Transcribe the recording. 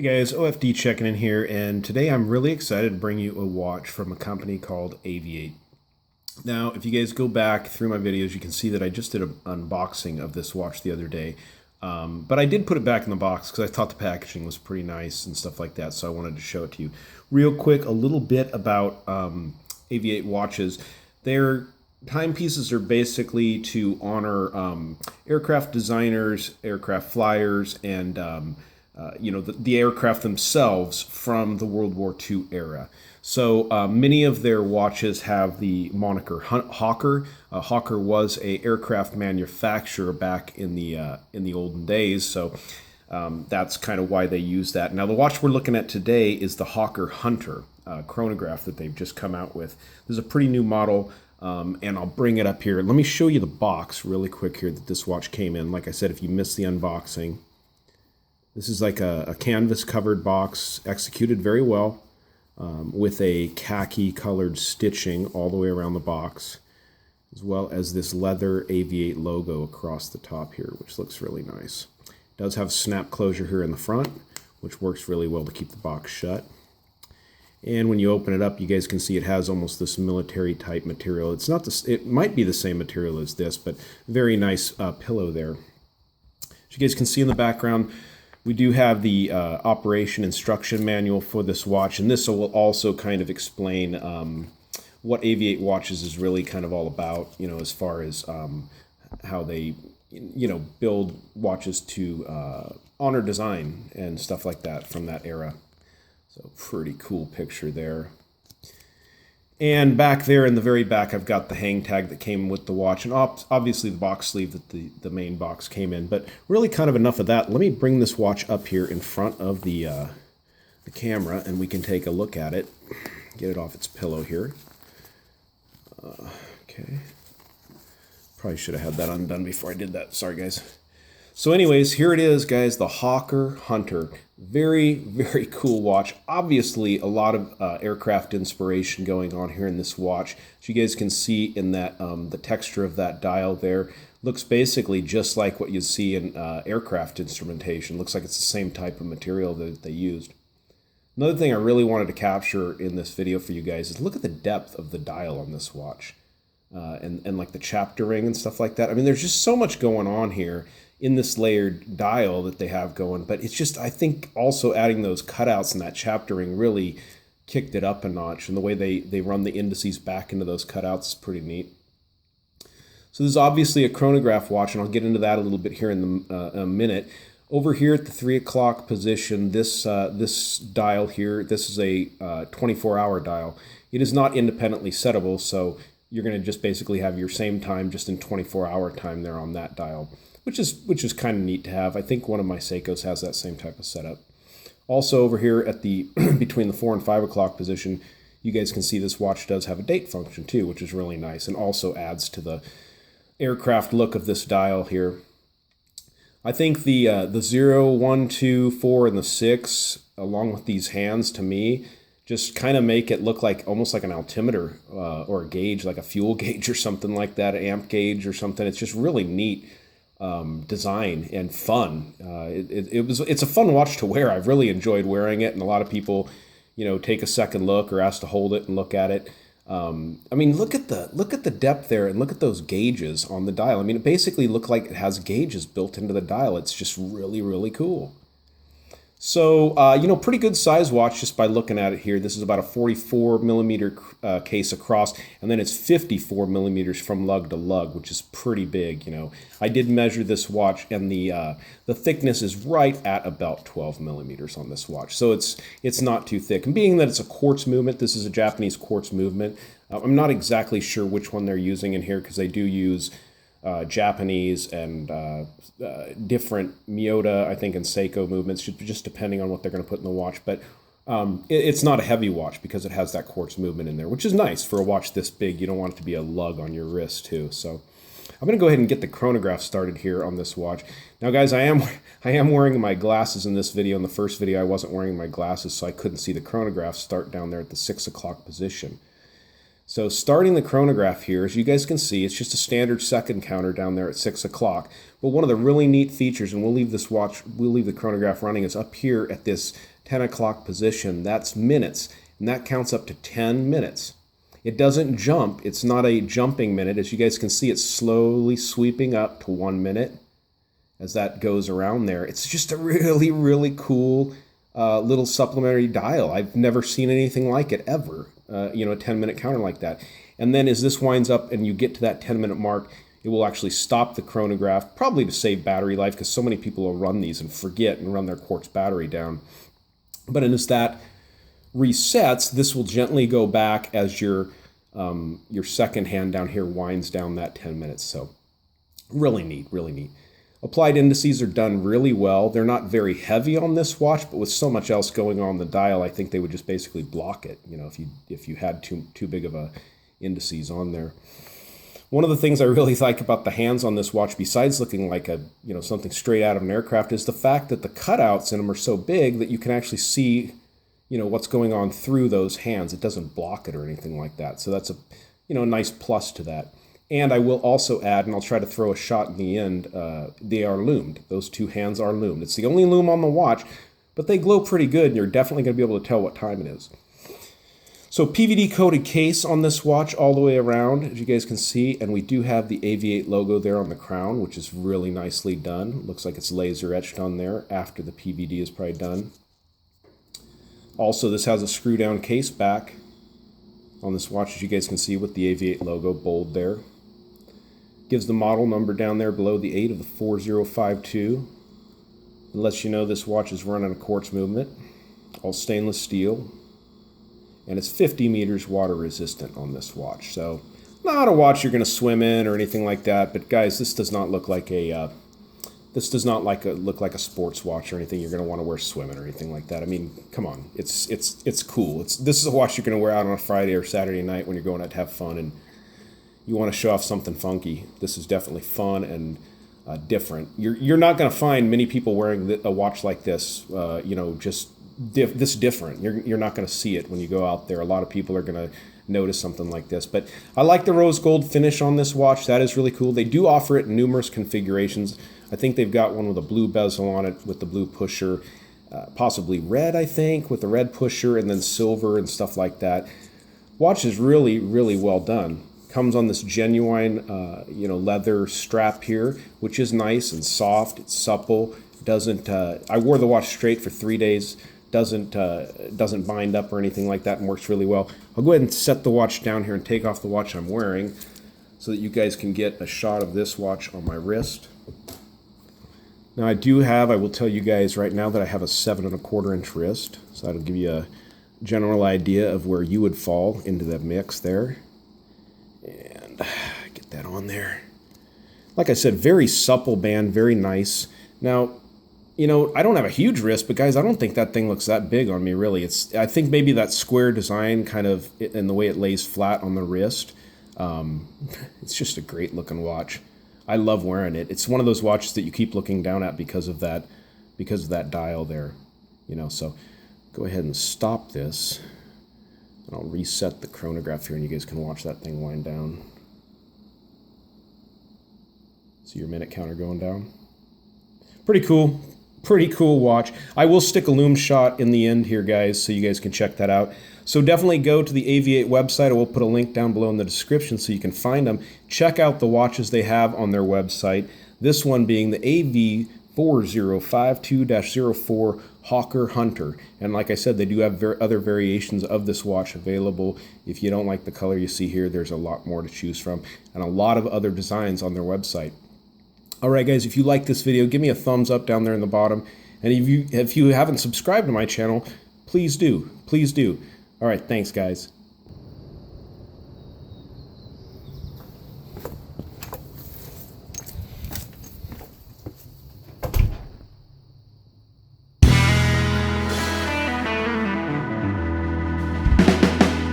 Hey guys, OFD checking in here, and today I'm really excited to bring you a watch from a company called AVI-8. Now, if you guys go back through my videos, you can see that I just did an unboxing of this watch the other day. But I did put it back in the box because I thought the packaging was pretty nice and stuff like that, so I wanted to show it to you. Real quick, a little bit about AVI-8 watches. Their timepieces are basically to honor aircraft designers, aircraft flyers, and the aircraft themselves from the World War II era. So many of their watches have the moniker Hawker. Hawker was a aircraft manufacturer back in the olden days, so that's kind of why they use that. Now the watch we're looking at today is the Hawker Hunter chronograph that they've just come out with. This is a pretty new model. And I'll bring it up here. Let me show you the box really quick here that this watch came in. Like I said, if you missed the unboxing, this is like a canvas covered box, executed very well, with a khaki colored stitching all the way around the box, as well as this leather AVI-8 logo across the top here, which looks really nice. It does have snap closure here in the front, which works really well to keep the box shut. And when you open it up, you guys can see it has almost this military type material. It's not this, it might be the same material as this, but very nice pillow there. As you guys can see in the background, we do have the operation instruction manual for this watch, and this will also kind of explain what AVI-8 watches is really kind of all about, as far as how they, build watches to honor design and stuff like that from that era. So pretty cool picture there. And back there in the very back, I've got the hang tag that came with the watch, and obviously the box sleeve that the main box came in. But really kind of enough of that. Let me bring this watch up here in front of the camera, and we can take a look at it. Get it off its pillow here. Okay. Probably should have had that undone before I did that. Sorry, guys. So anyways, here it is, guys, the Hawker Hunter. Very, very cool watch. Obviously, a lot of aircraft inspiration going on here in this watch. As you guys can see in that, the texture of that dial there looks basically just like what you see in aircraft instrumentation. Looks like it's the same type of material that they used. Another thing I really wanted to capture in this video for you guys is look at the depth of the dial on this watch. And like the chapter ring and stuff like that. I mean, there's just so much going on here in this layered dial that they have going, but it's just, I think also adding those cutouts and that chapter ring really kicked it up a notch, and the way they run the indices back into those cutouts is pretty neat. So this is obviously a chronograph watch, and I'll get into that a little bit here in a minute. Over here at the 3 o'clock position, this dial here, this is a 24-hour dial. It is not independently settable, so you're going to just basically have your same time just in 24-hour time there on that dial, which is kind of neat to have. I think one of my Seikos has that same type of setup. Also over here at the between the 4 and 5 o'clock position, you guys can see this watch does have a date function too, which is really nice and also adds to the aircraft look of this dial here. I think the 0, 1, 2, 4, and the 6, along with these hands, to me, just kind of make it look like almost like an altimeter or a gauge, like a fuel gauge or something like that, an amp gauge or something. It's just really neat design and fun. It's a fun watch to wear. I've really enjoyed wearing it, and a lot of people, take a second look or ask to hold it and look at it. I mean, look at the depth there, and look at those gauges on the dial. I mean, it basically looks like it has gauges built into the dial. It's just really, really cool. So, pretty good size watch just by looking at it here. This is about a 44 millimeter case across, and then it's 54 millimeters from lug to lug, which is pretty big. I did measure this watch, and the thickness is right at about 12 millimeters on this watch. So it's not too thick. And being that it's a quartz movement, this is a Japanese quartz movement. I'm not exactly sure which one they're using in here because they do use Japanese and different Miyota, I think, and Seiko movements, just depending on what they're going to put in the watch. But it's not a heavy watch because it has that quartz movement in there, which is nice for a watch this big. You don't want it to be a lug on your wrist too. So I'm going to go ahead and get the chronograph started here on this watch. Now, guys, I am wearing my glasses in this video. In the first video, I wasn't wearing my glasses, so I couldn't see the chronograph start down there at the 6 o'clock position. So starting the chronograph here, as you guys can see, it's just a standard second counter down there at 6 o'clock. But one of the really neat features, and we'll leave the chronograph running, is up here at this 10 o'clock position. That's minutes, and that counts up to 10 minutes. It doesn't jump. It's not a jumping minute. As you guys can see, it's slowly sweeping up to 1 minute as that goes around there. It's just a really, really cool little supplementary dial. I've never seen anything like it ever. A 10-minute counter like that. And then as this winds up and you get to that 10-minute mark, it will actually stop the chronograph, probably to save battery life, because so many people will run these and forget and run their quartz battery down. But as that resets, this will gently go back as your second hand down here winds down that 10 minutes. So really neat, really neat. Applied indices are done really well. They're not very heavy on this watch, but with so much else going on the dial, I think they would just basically block it, if you had too big of a indices on there. One of the things I really like about the hands on this watch, besides looking like something straight out of an aircraft, is the fact that the cutouts in them are so big that you can actually see, what's going on through those hands. It doesn't block it or anything like that. So that's a nice plus to that. And I will also add, and I'll try to throw a shot in the end, they are loomed. Those two hands are loomed. It's the only loom on the watch, but they glow pretty good, and you're definitely going to be able to tell what time it is. So PVD coated case on this watch all the way around, as you guys can see, and we do have the AVI-8 logo there on the crown, which is really nicely done. Looks like it's laser etched on there after the PVD is probably done. Also, this has a screw down case back on this watch, as you guys can see, with the AVI-8 logo bold there. Gives the model number down there below the 8 of the 4052. It lets you know this watch is running a quartz movement, all stainless steel, and it's 50 meters water resistant on this watch. So not a watch you're going to swim in or anything like that, but guys, this does not look like a look like a sports watch or anything you're going to want to wear swimming or anything like that. I mean, come on, it's cool. This is a watch you're going to wear out on a Friday or Saturday night when you're going out to have fun and you want to show off something funky. This is definitely fun and different. You're not going to find many people wearing a watch like this, this different. You're not going to see it when you go out there. A lot of people are going to notice something like this. But I like the rose gold finish on this watch. That is really cool. They do offer it in numerous configurations. I think they've got one with a blue bezel on it with the blue pusher, possibly red, I think, with the red pusher, and then silver and stuff like that. Watch is really, really well done. Comes on this genuine, leather strap here, which is nice and soft. It's supple. Doesn't. I wore the watch straight for 3 days. Doesn't bind up or anything like that, and works really well. I'll go ahead and set the watch down here and take off the watch I'm wearing, so that you guys can get a shot of this watch on my wrist. Now I will tell you guys right now that I have a 7 1/4 inch wrist, so that'll give you a general idea of where you would fall into the mix there. And get that on there. Like I said, very supple band, very nice. Now, I don't have a huge wrist, but guys, I don't think that thing looks that big on me, really. I think maybe that square design kind of, and the way it lays flat on the wrist, it's just a great looking watch. I love wearing it. It's one of those watches that you keep looking down at because of that dial there. So go ahead and stop this. And I'll reset the chronograph here and you guys can watch that thing wind down. See your minute counter going down? Pretty cool. Pretty cool watch. I will stick a loom shot in the end here, guys, so you guys can check that out. So definitely go to the AVI-8 website. I will put a link down below in the description so you can find them. Check out the watches they have on their website. This one being the AV4052-04 Hawker Hunter. And like I said, they do have other variations of this watch available. If you don't like the color you see here, there's a lot more to choose from, and a lot of other designs on their website. Alright guys, if you like this video, give me a thumbs up down there in the bottom. And if you haven't subscribed to my channel, please do. Please do. Alright, thanks guys.